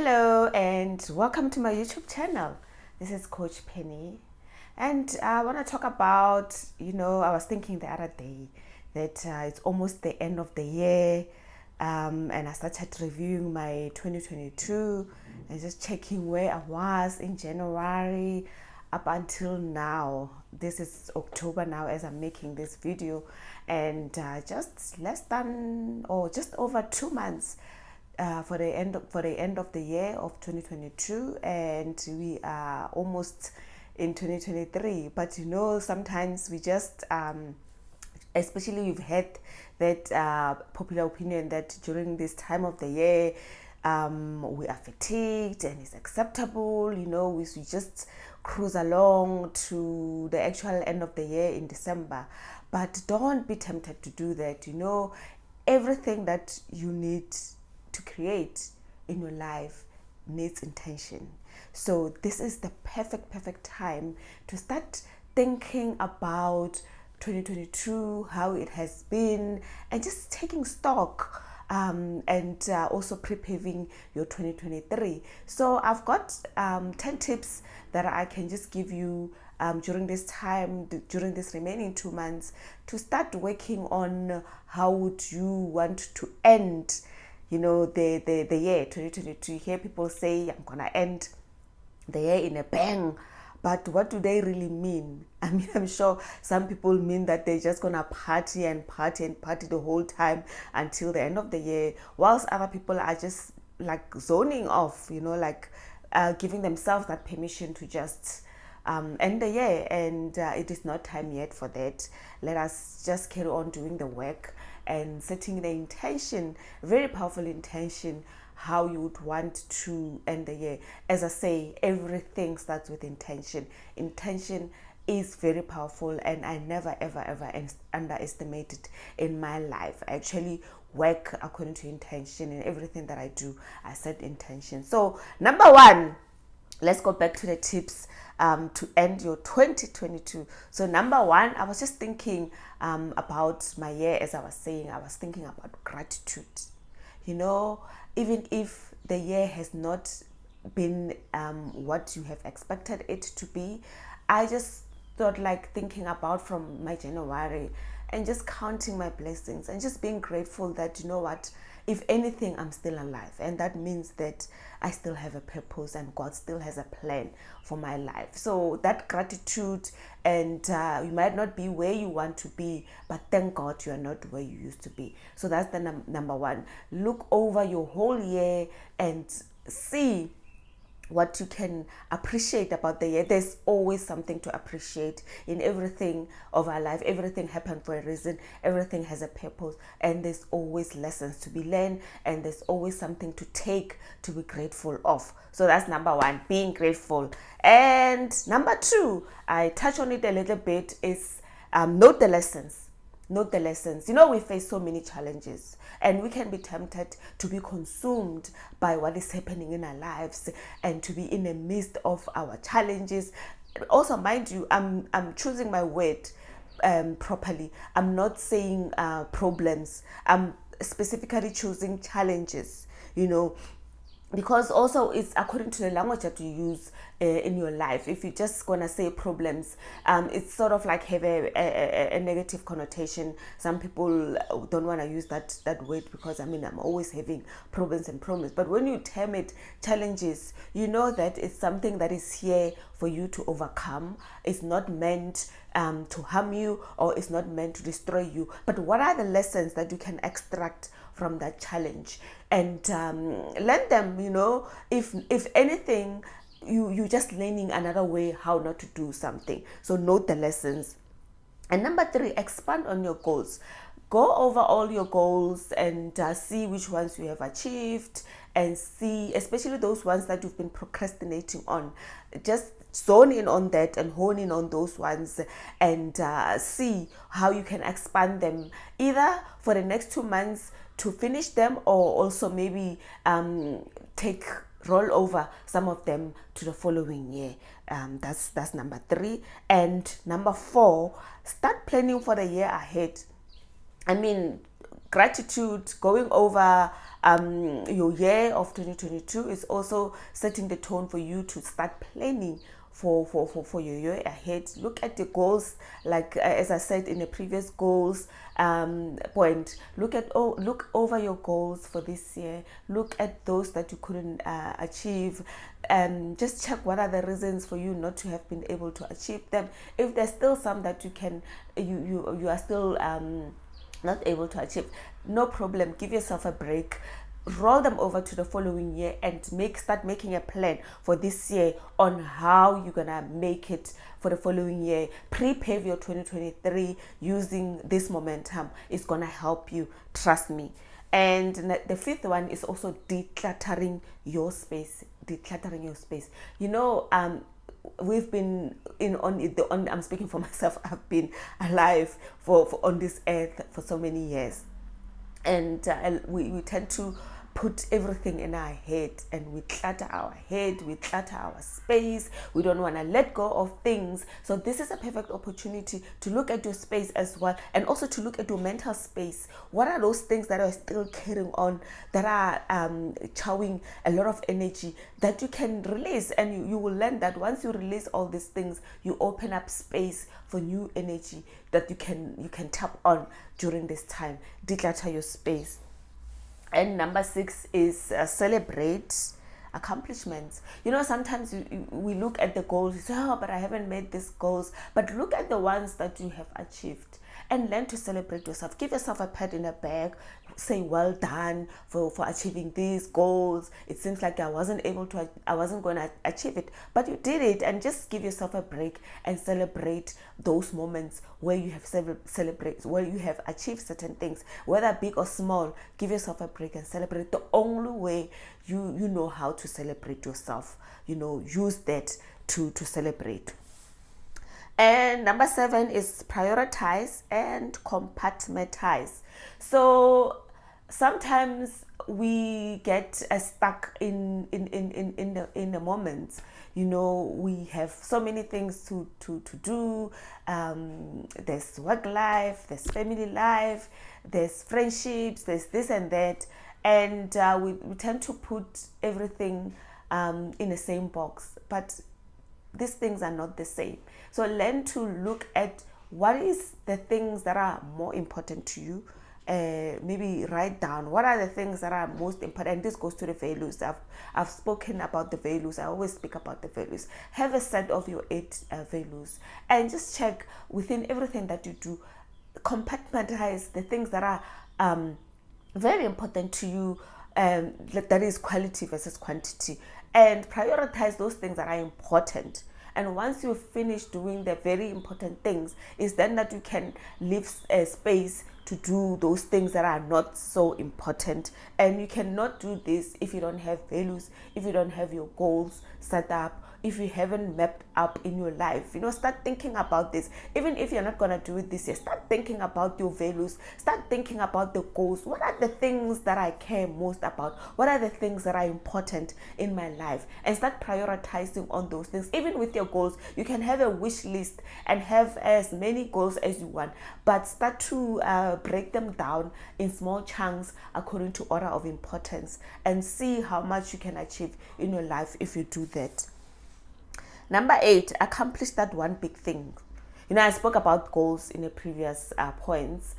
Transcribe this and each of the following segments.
Hello and welcome to my YouTube channel. This is Coach Penny, and I want to talk about, I was thinking the other day that it's almost the end of the year, and I started reviewing my 2022 and just checking where I was in January up until now. This is October now as I'm making this video, and just less than or just over 2 months for the end of the year of 2022, and we are almost in 2023. But sometimes we just especially we've had that popular opinion that during this time of the year we are fatigued and it's acceptable, we just cruise along to the actual end of the year in December. But don't be tempted to do that. Everything that you need to create in your life needs intention. So this is the perfect time to start thinking about 2022, how it has been, and just taking stock, and also preparing your 2023. So I've got 10 tips that I can just give you during this time, during this remaining 2 months, to start working on how would you want to end the year 2022. You hear people say, I'm gonna end the year in a bang, but what do they really mean? I mean, I'm sure some people mean that they're just gonna party and party and party the whole time until the end of the year, whilst other people are just like zoning off, like giving themselves that permission to just end the year. And it is not time yet for that. Let us just carry on doing the work and setting the intention, very powerful intention, how you would want to end the year. As I say, everything starts with intention. Intention is very powerful, and I never ever underestimate it in my life. I actually work according to intention. In everything that I do, I set intention. So number one, let's go back to the tips to end your 2022. So number one, I was just thinking about my year. As I was saying, I was thinking about gratitude. Even if the year has not been what you have expected it to be, I just thought, like, thinking about from my January and just counting my blessings and just being grateful that, what, if anything, I'm still alive. And that means that I still have a purpose and God still has a plan for my life. So that gratitude, and you might not be where you want to be, but thank God you are not where you used to be. So that's the number one. Look over your whole year and see what you can appreciate about the year. There's always something to appreciate in everything of our life. Everything happened for a reason. Everything has a purpose, and there's always lessons to be learned, and there's always something to take, to be grateful of. So that's number one, being grateful. And number two, I touch on it a little bit, is note the lessons. Note the lessons. We face so many challenges, and we can be tempted to be consumed by what is happening in our lives and to be in the midst of our challenges. Also, mind you, I'm choosing my word properly. I'm not saying problems. I'm specifically choosing challenges, because also it's according to the language that you use in your life. If you're just gonna say problems, it's sort of like have a negative connotation. Some people don't want to use that word, because I'm always having problems and problems. But when you term it challenges, that it's something that is here for you to overcome. It's not meant to harm you, or it's not meant to destroy you. But what are the lessons that you can extract from that challenge and learn them? If anything, you just learning another way how not to do something. So note the lessons. And number three, expand on your goals. Go over all your goals and see which ones you have achieved, and see especially those ones that you've been procrastinating on. Just zone in on that and hone in on those ones, and see how you can expand them, either for the next 2 months to finish them, or also maybe roll over some of them to the following year. That's number three. And number four, start planning for the year ahead. gratitude, going over your year of 2022 is also setting the tone for you to start planning for your year ahead. Look at the goals, like as I said in the previous goals point. Look over your goals for this year. Look at those that you couldn't achieve. Just check what are the reasons for you not to have been able to achieve them. If there's still some that you are still not able to achieve, no problem. Give yourself a break, roll them over to the following year, and start making a plan for this year on how you're gonna make it for the following year. Prepare your 2023 using this momentum. It's gonna help you, trust me. And the fifth one is also decluttering your space. We've been I'm speaking for myself. I've been alive for on this earth for so many years, and we tend to put everything in our head, and we clutter our head, we clutter our space. We don't want to let go of things. So this is a perfect opportunity to look at your space as well, and also to look at your mental space. What are those things that are still carrying on, that are chowing a lot of energy, that you can release? And you will learn that once you release all these things, you open up space for new energy that you can tap on during this time. Declutter your space. And number 6 is celebrate accomplishments. Sometimes we look at the goals, we say, oh, but I haven't made these goals. But look at the ones that you have achieved and learn to celebrate yourself. Give yourself a pat in the back. Say, well done for achieving these goals. It seems like I wasn't going to achieve it, but you did it. And just give yourself a break and celebrate those moments where you have where you have achieved certain things, whether big or small. Give yourself a break and celebrate. The only way you know how to celebrate yourself, use that to celebrate. And number 7 is prioritize and compartmentalize. So sometimes we get stuck in the moments. We have so many things to do. There's work life, there's family life, there's friendships, there's this and that, and we tend to put everything in the same box, but these things are not the same. So learn to look at what is the things that are more important to you. Maybe write down what are the things that are most important. And this goes to the values. I've spoken about the values. I always speak about the values. Have a set of your 8 values, and just check within everything that you do. Compartmentalize the things that are very important to you. That is quality versus quantity, and prioritize those things that are important. And once you finish doing the very important things, is then that you can leave a space to do those things that are not so important. And you cannot do this if you don't have values, if you don't have your goals set up, if you haven't mapped up in your life. Start thinking about this. Even if you're not going to do it this year, start thinking about your values. Start thinking about the goals. What are the things that I care most about? What are the things that are important in my life? And start prioritizing on those things. Even with your goals, you can have a wish list and have as many goals as you want, but start to break them down in small chunks according to order of importance, and see how much you can achieve in your life if you do that. Number 8, accomplish that one big thing. I spoke about goals in the previous points,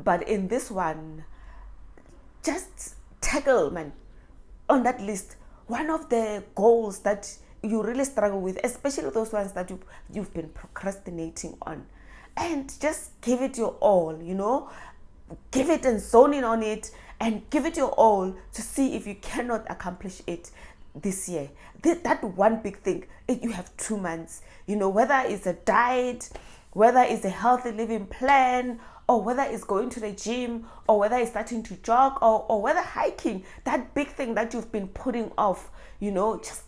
but in this one, just tackle, man, on that list, one of the goals that you really struggle with, especially those ones that you've been procrastinating on, and just give it your all. Give it and zone in on it, and give it your all to see if you cannot accomplish it this year. That one big thing, you have 2 months, whether it's a diet, whether it's a healthy living plan, or whether it's going to the gym, or whether it's starting to jog, or whether hiking. That big thing that you've been putting off, just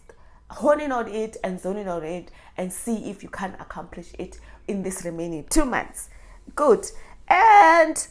hone in on it and zone in on it, and see if you can accomplish it in this remaining 2 months. Good. And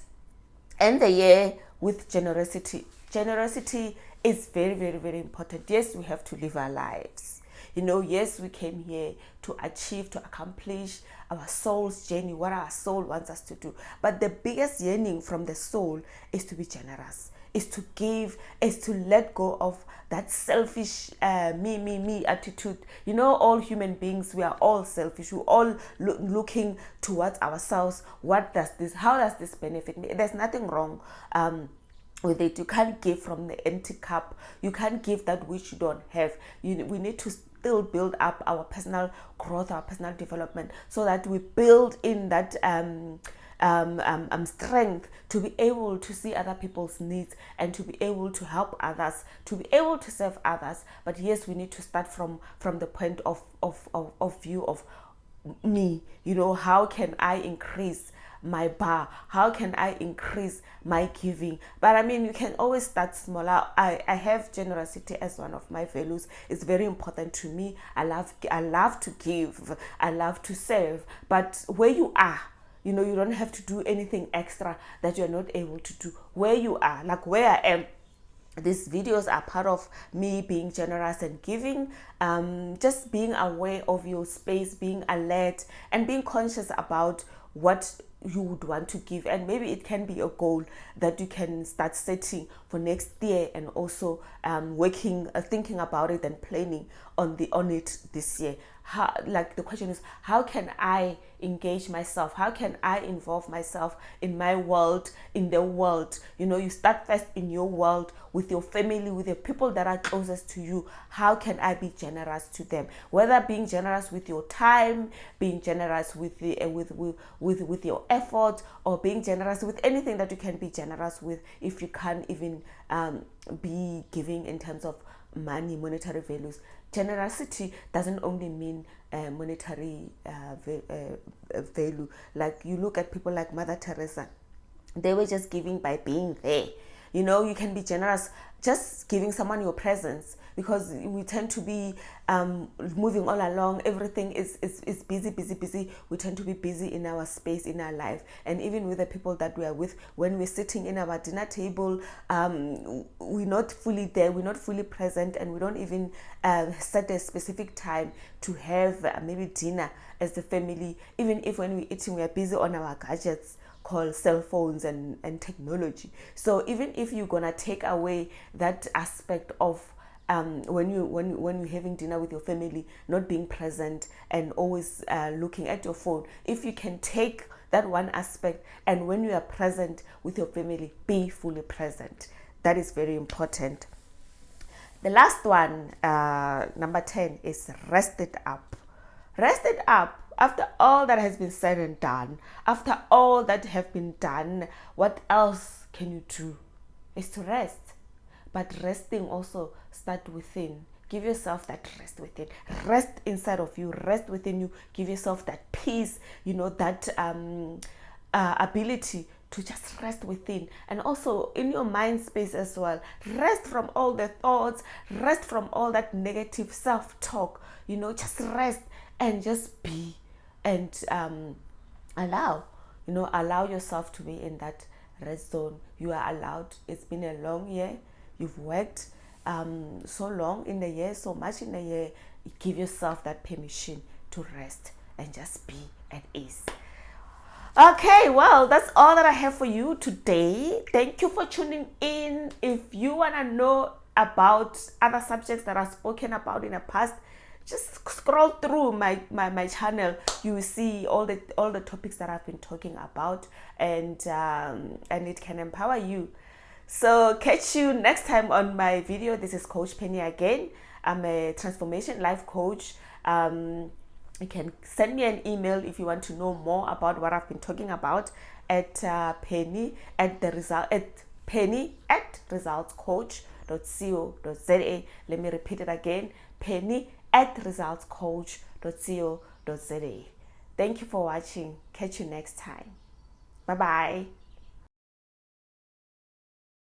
end the year with generosity. Generosity is very, very, very important. Yes, we have to live our lives. You know, yes, we came here to achieve, to accomplish our soul's journey, what our soul wants us to do. But the biggest yearning from the soul is to be generous, is to give, is to let go of that selfish me attitude. You know, all human beings, we are all selfish. We're all looking towards ourselves. How does this benefit me? There's nothing wrong with it. You can't give from the empty cup. You can't give that which you don't have. We need to still build up our personal growth, our personal development, so that we build in that strength to be able to see other people's needs and to be able to help others, to be able to serve others. But yes, we need to start from the point of view of me. You know, how can I increase my bar? How can I increase my giving? But I mean, you can always start smaller. I have generosity as one of my values. It's very important to me. I love to give. I love to serve. But where you are, you know, you don't have to do anything extra that you're not able to do. Where you are, like where I am, these videos are part of me being generous and giving, just being aware of your space, being alert and being conscious about what you would want to give. And maybe it can be a goal that you can start setting for next year, and also thinking about it and planning on it this year. Like the question is, how can I engage myself? How can I involve myself in my world, in the world? You know, you start first in your world, with your family, with the people that are closest to you. How can I be generous to them? Whether being generous with your time, being generous with with your effort, or being generous with anything that you can be generous with. If you can't even be giving in terms of money, monetary values. Generosity doesn't only mean monetary value. Like, you look at people like Mother Teresa, they were just giving by being there. You know, you can be generous just giving someone your presence, because we tend to be moving all along. Everything is busy. We tend to be busy in our space, in our life. And even with the people that we are with, when we're sitting in our dinner table, we're not fully there, we're not fully present, and we don't even set a specific time to have maybe dinner as the family. Even if when we're eating, we are busy on our gadgets called cell phones and technology. So even if you're gonna take away that aspect of when you're having dinner with your family, not being present and always looking at your phone, if you can take that one aspect, and when you are present with your family, be fully present. That is very important. The last one, number 10, is rest it up. Rest it up. After all that has been said and done, after all that have been done, what else can you do? Is to rest. But resting also start within. Give yourself that rest within. Rest inside of you. Rest within you. Give yourself that peace. You know, that ability to just rest within, and also in your mind space as well. Rest from all the thoughts. Rest from all that negative self-talk. You know, just rest and just be. And allow yourself to be in that rest zone. You are allowed. It's been a long year. You've worked so long in the year, so much in the year. Give yourself that permission to rest and just be at ease. Okay, well, that's all that I have for you today. Thank you for tuning in. If you want to know about other subjects that I've spoken about in the past, just scroll through my channel. You will see all the topics that I've been talking about, and it can empower you. So catch you next time on my video. This is Coach Penny again. I'm a transformation life coach. You can send me an email if you want to know more about what I've been talking about at penny@resultscoach.co.za. Let me repeat it again: penny@resultscoach.co.za. Thank you for watching. Catch you next time. Bye bye.